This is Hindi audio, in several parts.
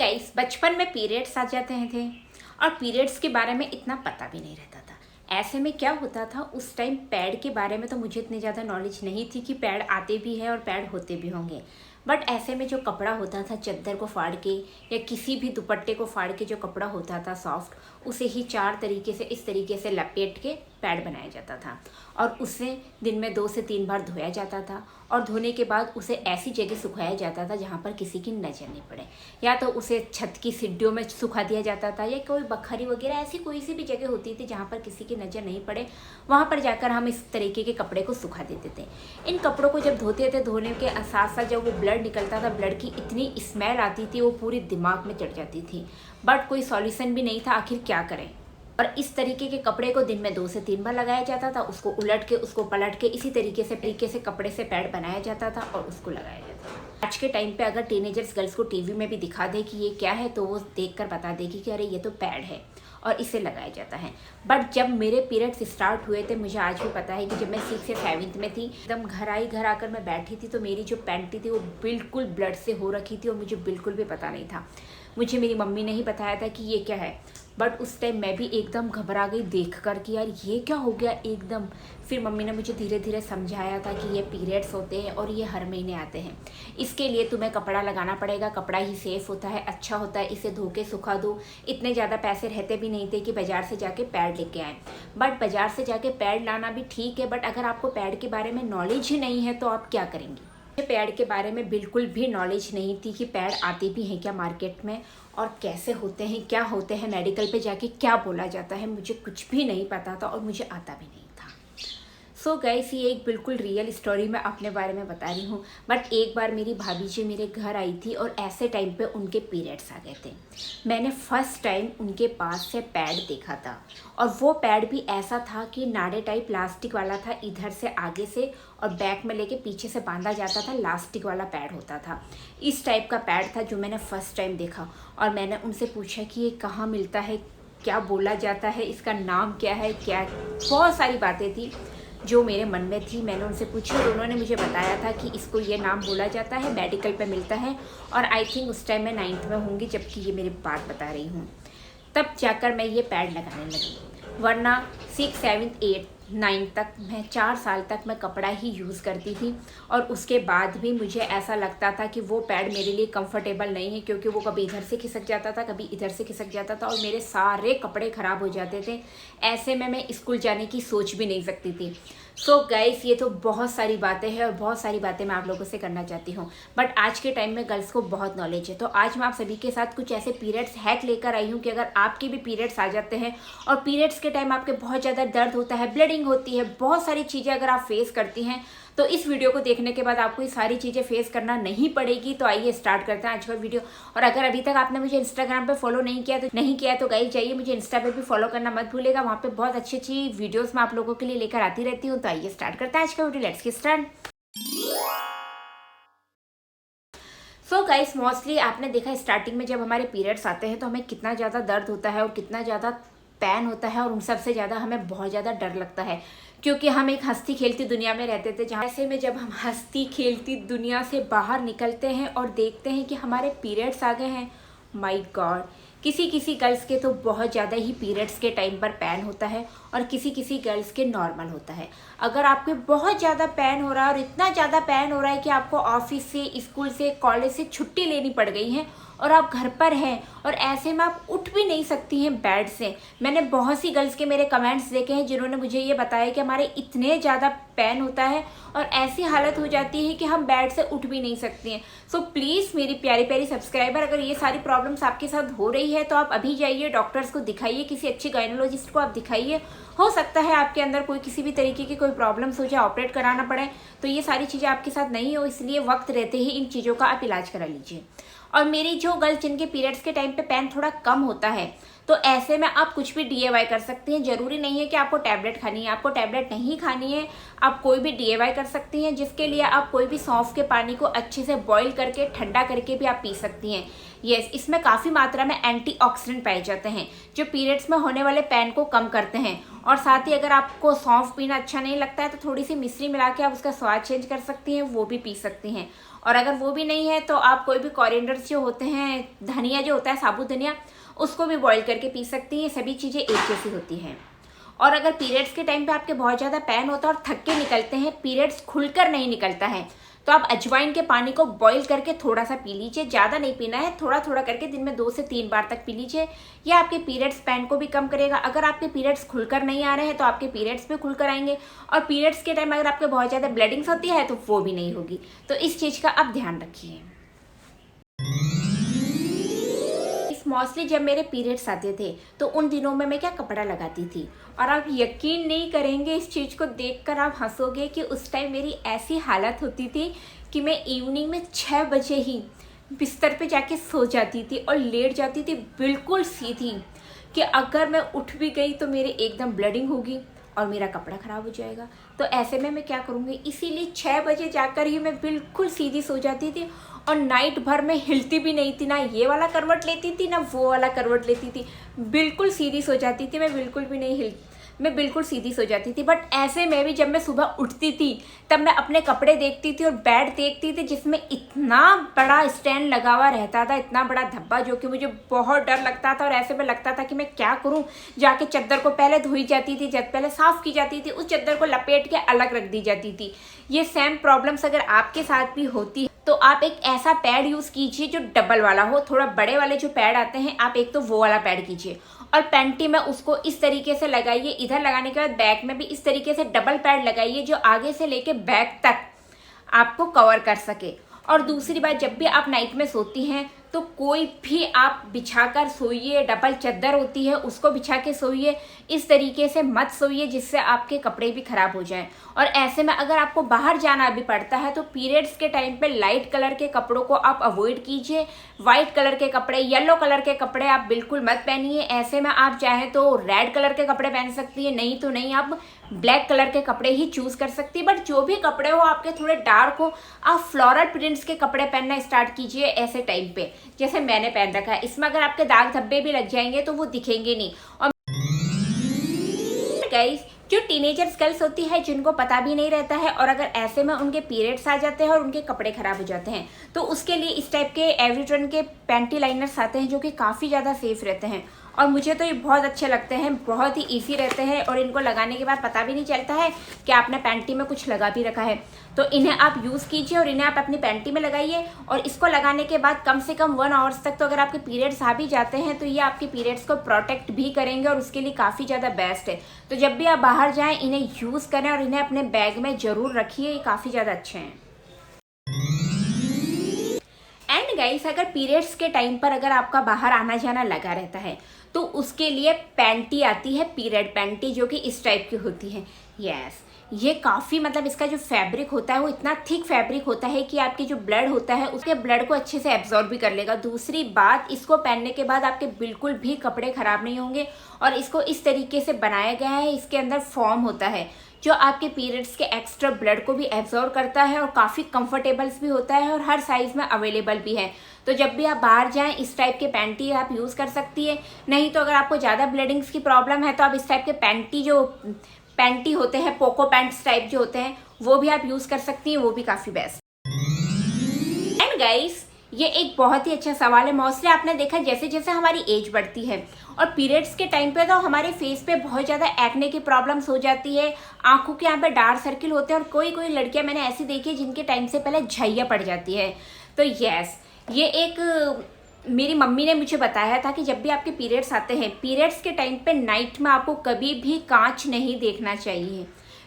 गाइस, बचपन में पीरियड्स आ जाते थे और पीरियड्स के बारे में इतना पता भी नहीं रहता था। ऐसे में क्या होता था, उस टाइम पैड के बारे में तो मुझे इतनी ज़्यादा नॉलेज नहीं थी कि पैड आते भी हैं और पैड होते भी होंगे। बट ऐसे में जो कपड़ा होता था, चद्दर को फाड़ के या किसी भी दुपट्टे को फाड़ के जो कपड़ा होता था सॉफ्ट, उसे ही 4 तरीके से इस तरीके से लपेट के पैड बनाया जाता था और उसे दिन में 2 से 3 बार धोया जाता था। और धोने के बाद उसे ऐसी जगह सुखाया जाता था जहाँ पर किसी की नज़र नहीं पड़े, या तो उसे छत की सीढ़ियों में सुखा दिया जाता था या कोई बखरी वगैरह ऐसी कोई सी भी जगह होती थी जहाँ पर किसी की नज़र नहीं पड़े, वहाँ पर जाकर हम इस तरीके के कपड़े को सुखा देते थे। इन कपड़ों को जब धोते थे, धोने के साथ साथ जब वो ब्लड निकलता था, ब्लड की इतनी स्मेल आती थी, वो पूरी दिमाग में चढ़ जाती थी। बट कोई सॉल्यूशन भी नहीं था, आखिर क्या करें। और इस तरीके के कपड़े को दिन में 2 से 3 बार लगाया जाता था। उसको उलट के, उसको पलट के इसी तरीके से कपड़े से पैड बनाया जाता था और उसको लगाया जाता था। आज के टाइम पे अगर टीनेजर्स गर्ल्स को टीवी में भी दिखा दे कि ये क्या है, तो वो देखकर बता देगी कि अरे ये तो पैड है और इसे लगाया जाता है। बट जब मेरे पीरियड्स स्टार्ट हुए थे, मुझे आज भी पता है कि जब मैं 6 या 7th में थी, एकदम घर आकर मैं बैठी थी तो मेरी जो पैंटी थी वो बिल्कुल ब्लड से हो रखी थी और मुझे बिल्कुल भी पता नहीं था। मुझे मेरी मम्मी ने ही बताया था कि ये क्या है। बट उस टाइम मैं भी एकदम घबरा गई देख कर कि यार ये क्या हो गया एकदम। फिर मम्मी ने मुझे धीरे धीरे समझाया था कि ये पीरियड्स होते हैं और ये हर महीने आते हैं। इसके लिए तुम्हें कपड़ा लगाना पड़ेगा, कपड़ा ही सेफ़ होता है, अच्छा होता है, इसे धो के सुखा दो। इतने ज़्यादा पैसे रहते भी नहीं थे कि बाज़ार से जाके पैड लेके आएँ। बट बाज़ार से जाके पैड लाना भी ठीक है, बट अगर आपको पैड के बारे में नॉलेज ही नहीं है तो आप क्या करेंगी। पैड के बारे में बिल्कुल भी नॉलेज नहीं थी कि पैड आते भी हैं क्या मार्केट में और कैसे होते हैं, क्या होते हैं, मेडिकल पे जाके क्या बोला जाता है, मुझे कुछ भी नहीं पता था और मुझे आता भी नहीं था। सो गाइस, ये एक बिल्कुल रियल स्टोरी मैं अपने बारे में बता रही हूँ। बट एक बार मेरी भाभी जी मेरे घर आई थी और ऐसे टाइम पे उनके पीरियड्स आ गए थे। मैंने फर्स्ट टाइम उनके पास से पैड देखा था और वो पैड भी ऐसा था कि नाड़े टाइप प्लास्टिक वाला था, इधर से आगे से और बैक में लेके पीछे से बांधा जाता था, लास्टिक वाला पैड होता था। इस टाइप का पैड था जो मैंने फ़र्स्ट टाइम देखा। और मैंने उनसे पूछा कि ये कहाँ मिलता है, क्या बोला जाता है, इसका नाम क्या है, क्या, बहुत सारी बातें थी जो मेरे मन में थी। मैंने उनसे पूछी और उन्होंने मुझे बताया था कि इसको ये नाम बोला जाता है, मेडिकल पे मिलता है। और आई थिंक उस टाइम मैं 9th में होंगी जबकि ये मेरी बात बता रही हूँ। तब जाकर मैं ये पैड लगाने लगी, वरना 6, 7, 8, 9 तक मैं 4 साल तक मैं कपड़ा ही यूज़ करती थी। और उसके बाद भी मुझे ऐसा लगता था कि वो पैड मेरे लिए कंफर्टेबल नहीं है, क्योंकि वो कभी इधर से खिसक जाता था, कभी इधर से खिसक जाता था और मेरे सारे कपड़े ख़राब हो जाते थे। ऐसे में मैं स्कूल जाने की सोच भी नहीं सकती थी। सो गाइस, ये तो बहुत सारी बातें हैं और बहुत सारी बातें मैं आप लोगों से करना चाहती हूँ। बट आज के टाइम में गर्ल्स को बहुत नॉलेज है, तो आज मैं आप सभी के साथ कुछ ऐसे पीरियड्स हैक लेकर आई हूँ कि अगर आपके भी पीरियड्स आ जाते हैं और पीरियड्स के टाइम आपके बहुत ज़्यादा दर्द होता है, ब्लीडिंग होती है, बहुत सारी चीज़ें अगर आप फेस करती हैं, तो इस वीडियो को देखने के बाद आपको ये सारी चीज़ें फेस करना नहीं पड़ेगी। तो आइए स्टार्ट करते हैं आज का वीडियो। और अगर अभी तक आपने मुझे इंस्टाग्राम पे फॉलो नहीं किया तो गाइस जाइए, मुझे इंस्टा पे भी फॉलो करना मत भूलेगा। वहाँ पे बहुत अच्छी अच्छी वीडियोस मैं आप लोगों के लिए लेकर आती रहती हूँ। तो आइए स्टार्ट करते हैं आज का video, let's get start. So guys, mostly आपने देखा स्टार्टिंग में जब हमारे पीरियड्स आते हैं तो हमें कितना ज़्यादा दर्द होता है और कितना ज़्यादा पेन होता है और उन सबसे ज़्यादा हमें बहुत ज़्यादा डर लगता है, क्योंकि हम एक हंसती खेलती दुनिया में रहते थे। जहाँ ऐसे में जब हम हंसती खेलती दुनिया से बाहर निकलते हैं और देखते हैं कि हमारे पीरियड्स आ गए हैं, माय गॉड, किसी किसी गर्ल्स के तो बहुत ज़्यादा ही पीरियड्स के टाइम पर पेन होता है और किसी किसी गर्ल्स के नॉर्मल होता है। अगर आपके बहुत ज़्यादा पेन हो रहा है और इतना ज़्यादा पेन हो रहा है कि आपको ऑफिस से, स्कूल से, कॉलेज से छुट्टी लेनी पड़ गई है और आप घर पर हैं और ऐसे में आप उठ भी नहीं सकती हैं बेड से। मैंने बहुत सी गर्ल्स के मेरे कमेंट्स देखे हैं जिन्होंने मुझे ये बताया कि हमारे इतने ज़्यादा पेन होता है और ऐसी हालत हो जाती है कि हम बेड से उठ भी नहीं सकती हैं। सो प्लीज़ मेरी प्यारी प्यारी सब्सक्राइबर, अगर ये सारी प्रॉब्लम्स आपके साथ हो रही है तो आप अभी जाइए डॉक्टर्स को दिखाइए, किसी अच्छे गायनोलॉजिस्ट को आप दिखाइए। हो सकता है आपके अंदर कोई किसी भी तरीके की कोई प्रॉब्लम्स हो जाए, ऑपरेट कराना पड़े, तो ये सारी चीज़ें आपके साथ नहीं हो, इसलिए वक्त रहते ही इन चीज़ों का आप इलाज करा लीजिए। और मेरी जो गर्ल्स जिनके पीरियड्स के टाइम पे पेन थोड़ा कम होता है, तो ऐसे में आप कुछ भी DIY कर सकती हैं। ज़रूरी नहीं है कि आपको टैबलेट खानी है, आपको टैबलेट नहीं खानी है, आप कोई भी DIY कर सकती हैं, जिसके लिए आप कोई भी सौंफ के पानी को अच्छे से बॉईल करके ठंडा करके भी आप पी सकती हैं। यस, इसमें काफ़ी मात्रा में एंटीऑक्सीडेंट पाए जाते हैं जो पीरियड्स में होने वाले पेन को कम करते हैं। और साथ ही अगर आपको सौंफ पीना अच्छा नहीं लगता है तो थोड़ी सी मिश्री मिला के आप उसका स्वाद चेंज कर सकती हैं, वो भी पी सकती हैं। और अगर वो भी नहीं है तो आप कोई भी कोरिएंडर्स जो होते हैं, धनिया जो होता है साबुत धनिया, उसको भी बॉईल करके पी सकती हैं। सभी चीज़ें एक जैसी होती हैं। और अगर पीरियड्स के टाइम पे आपके बहुत ज़्यादा पेन होता है और थक के निकलते हैं, पीरियड्स खुलकर नहीं निकलता है, तो आप अजवाइन के पानी को बॉईल करके थोड़ा सा पी लीजिए। ज़्यादा नहीं पीना है, थोड़ा थोड़ा करके दिन में 2 से 3 बार तक पी लीजिए। यह आपके पीरियड्स पेन को भी कम करेगा। अगर आपके पीरियड्स खुलकर नहीं आ रहे हैं तो आपके पीरियड्स भी खुलकर आएंगे। और पीरियड्स के टाइम अगर आपके बहुत ज़्यादा ब्लीडिंग्स होती है तो वो भी नहीं होगी। तो इस चीज़ का आप ध्यान रखिए। मोस्टली जब मेरे पीरियड्स आते थे तो उन दिनों में मैं क्या कपड़ा लगाती थी, और आप यकीन नहीं करेंगे, इस चीज़ को देखकर आप हंसोगे कि उस टाइम मेरी ऐसी हालत होती थी कि मैं इवनिंग में 6 बजे ही बिस्तर पे जाके सो जाती थी और लेट जाती थी बिल्कुल सीधी, कि अगर मैं उठ भी गई तो मेरे एकदम ब्लीडिंग होगी और मेरा कपड़ा ख़राब हो जाएगा। तो ऐसे में मैं क्या करूँगी, इसीलिए 6 बजे जाकर ही मैं बिल्कुल सीधी सो जाती थी और नाइट भर में हिलती भी नहीं थी, ना ये वाला करवट लेती थी ना वो वाला करवट लेती थी, बिल्कुल सीधी सो जाती थी। मैं बिल्कुल सीधी सो जाती थी। बट ऐसे में भी जब मैं सुबह उठती थी तब मैं अपने कपड़े देखती थी और बेड देखती थी जिसमें इतना बड़ा स्टैंड लगा हुआ रहता था, इतना बड़ा धब्बा, जो कि मुझे बहुत डर लगता था। और ऐसे में लगता था कि मैं क्या करूं, जाके चद्दर को पहले धोई जाती थी, जब पहले साफ़ की जाती थी, उस चद्दर को लपेट के अलग रख दी जाती थी। ये सेम प्रॉब्लम्स अगर आपके साथ भी होती है तो आप एक ऐसा पैड यूज़ कीजिए जो डबल वाला हो। थोड़ा बड़े वाले जो पैड आते हैं, आप एक तो वो वाला पैड कीजिए और पैंटी में उसको इस तरीके से लगाइए। इधर लगाने के बाद बैक में भी इस तरीके से डबल पैड लगाइए जो आगे से लेके बैक तक आपको कवर कर सके। और दूसरी बात, जब भी आप नाइट में सोती हैं तो कोई भी आप बिछाकर सोइए, डबल चद्दर होती है उसको बिछा के सोइए, इस तरीके से मत सोइए जिससे आपके कपड़े भी खराब हो जाएं। और ऐसे में अगर आपको बाहर जाना भी पड़ता है तो पीरियड्स के टाइम पे लाइट कलर के कपड़ों को आप अवॉइड कीजिए। वाइट कलर के कपड़े, येलो कलर के कपड़े आप बिल्कुल मत पहनिए। ऐसे में आप चाहें तो रेड कलर के कपड़े पहन सकती है, नहीं तो नहीं, आप ब्लैक कलर के कपड़े ही चूज कर सकती है। बट जो भी कपड़े हो आपके थोड़े डार्क हो, आप फ्लोरल प्रिंट्स के कपड़े पहनना स्टार्ट कीजिए ऐसे टाइम पे, जैसे मैंने पहन रखा है। इसमें अगर आपके दाग धब्बे भी लग जाएंगे तो वो दिखेंगे नहीं। और गाइस, जो टीनेजर्स गर्ल्स होती है जिनको पता भी नहीं रहता है और अगर ऐसे में उनके पीरियड्स आ जाते हैं और उनके कपड़े खराब हो जाते हैं, तो उसके लिए इस टाइप के एवरीटर्न के पैंटी लाइनर्स आते हैं जो कि काफ़ी ज़्यादा सेफ रहते हैं। और मुझे तो ये बहुत अच्छे लगते हैं, बहुत ही इजी रहते हैं और इनको लगाने के बाद पता भी नहीं चलता है कि आपने पैंटी में कुछ लगा भी रखा है। तो इन्हें आप यूज़ कीजिए और इन्हें आप अपनी पैंटी में लगाइए। और इसको लगाने के बाद कम से कम 1 आवर्स तक तो अगर आपके पीरियड्स आ भी जाते हैं तो ये आपके पीरियड्स को प्रोटेक्ट भी करेंगे और उसके लिए काफ़ी ज़्यादा बेस्ट है। तो जब भी आप बाहर जाएँ इन्हें यूज़ करें और इन्हें अपने बैग में ज़रूर रखिए, ये काफ़ी ज़्यादा अच्छे हैं। एंड गाइस, अगर पीरियड्स के टाइम पर अगर आपका बाहर आना जाना लगा रहता है तो उसके लिए पैंटी आती है, पीरियड पैंटी, जो कि इस टाइप की होती है। यस, ये काफ़ी मतलब इसका जो फैब्रिक होता है वो इतना थिक फैब्रिक होता है कि आपकी जो ब्लड होता है उसके ब्लड को अच्छे से एब्जॉर्ब भी कर लेगा। दूसरी बात, इसको पहनने के बाद आपके बिल्कुल भी कपड़े ख़राब नहीं होंगे। और इसको इस तरीके से बनाया गया है, इसके अंदर फॉर्म होता है जो आपके पीरियड्स के एक्स्ट्रा ब्लड को भी एब्जॉर्ब करता है और काफ़ी कंफर्टेबल्स भी होता है और हर साइज़ में अवेलेबल भी है। तो जब भी आप बाहर जाएं इस टाइप के पैंटी आप यूज़ कर सकती है। नहीं तो अगर आपको ज़्यादा ब्लीडिंग्स की प्रॉब्लम है तो आप इस टाइप के पैंटी होते हैं, पोको पैंट्स टाइप जो होते हैं, वो भी आप यूज़ कर सकती हैं, वो भी काफ़ी बेस्ट। एंड गाइस, ये एक बहुत ही अच्छा सवाल है। मोस्टली आपने देखा जैसे जैसे हमारी एज बढ़ती है और पीरियड्स के टाइम पे तो हमारे फेस पे बहुत ज़्यादा एक्ने की प्रॉब्लम्स हो जाती है, आंखों के यहाँ पे डार्क सर्किल होते हैं और कोई कोई लड़कियां मैंने ऐसी देखी है जिनके टाइम से पहले झैया पड़ जाती है। तो यस, ये एक मेरी मम्मी ने मुझे बताया था कि जब भी आपके पीरियड्स आते हैं, पीरियड्स के टाइम पे नाइट में आपको कभी भी कांच नहीं देखना चाहिए,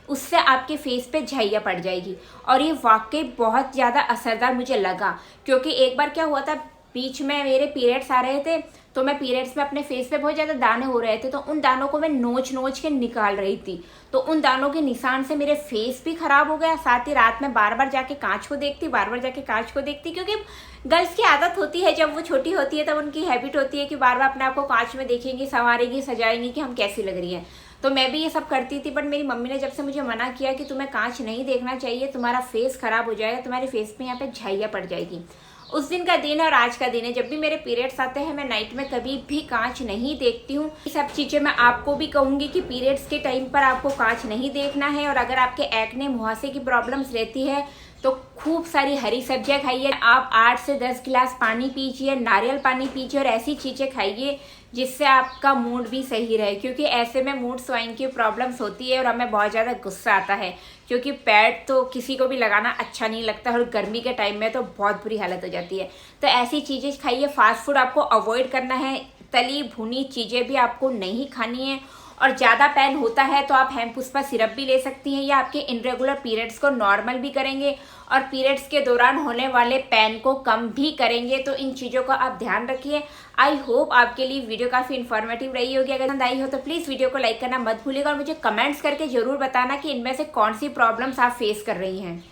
उससे आपके फेस पे झैया पड़ जाएगी। और ये वाकई बहुत ज़्यादा असरदार मुझे लगा, क्योंकि एक बार क्या हुआ था, बीच में मेरे पीरियड्स आ रहे थे तो मैं पीरियड्स में अपने फेस पे बहुत ज़्यादा दाने हो रहे थे, तो उन दानों को मैं नोच नोच के निकाल रही थी। तो उन दानों के निशान से मेरे फेस भी ख़राब हो गया, साथ ही रात में बार बार जाके कांच को देखती, क्योंकि गर्ल्स की आदत होती है, जब वो छोटी होती है तब उनकी हैबिट होती है कि बार बार अपने आप को कांच में देखेंगी, संवारेंगी, सजाएंगी कि हम कैसी लग रही हैं। तो मैं भी ये सब करती थी, बट मेरी मम्मी ने जब से मुझे मना किया कि तुम्हें कांच नहीं देखना चाहिए, तुम्हारा फेस ख़राब हो जाएगा, तुम्हारे फेस पे यहाँ पे झैया पड़ जाएगी। उस दिन का दिन है और आज का दिन है, जब भी मेरे पीरियड्स आते हैं मैं नाइट में कभी भी कांच नहीं देखती हूँ। ये सब चीज़ें मैं आपको भी कहूँगी कि पीरियड्स के टाइम पर आपको कांच नहीं देखना है। और अगर आपके एक्ने, मुहासे की प्रॉब्लम्स रहती है तो खूब सारी हरी सब्जियां खाइए, आप 8 से 10 गिलास पानी पीजिए, नारियल पानी पीजिए और ऐसी चीज़ें खाइए जिससे आपका मूड भी सही रहे, क्योंकि ऐसे में मूड स्विंग की प्रॉब्लम्स होती है और हमें बहुत ज़्यादा गुस्सा आता है, क्योंकि पैड तो किसी को भी लगाना अच्छा नहीं लगता और गर्मी के टाइम में तो बहुत बुरी हालत हो जाती है। तो ऐसी चीज़ें खाइए, फास्ट फूड आपको अवॉइड करना है, तली भुनी चीज़ें भी आपको नहीं खानी है। और ज़्यादा पेन होता है तो आप हेमपुष्पा सिरप भी ले सकती हैं, या आपके इनरेगुलर पीरियड्स को नॉर्मल भी करेंगे और पीरियड्स के दौरान होने वाले पेन को कम भी करेंगे। तो इन चीज़ों का आप ध्यान रखिए। आई होप आपके लिए वीडियो काफ़ी इन्फॉर्मेटिव रही होगी। अगर पसंद आई हो तो प्लीज़ वीडियो को लाइक करना मत भूलिएगा और मुझे कमेंट्स करके ज़रूर बताना कि इनमें से कौन सी प्रॉब्लम्स आप फेस कर रही हैं।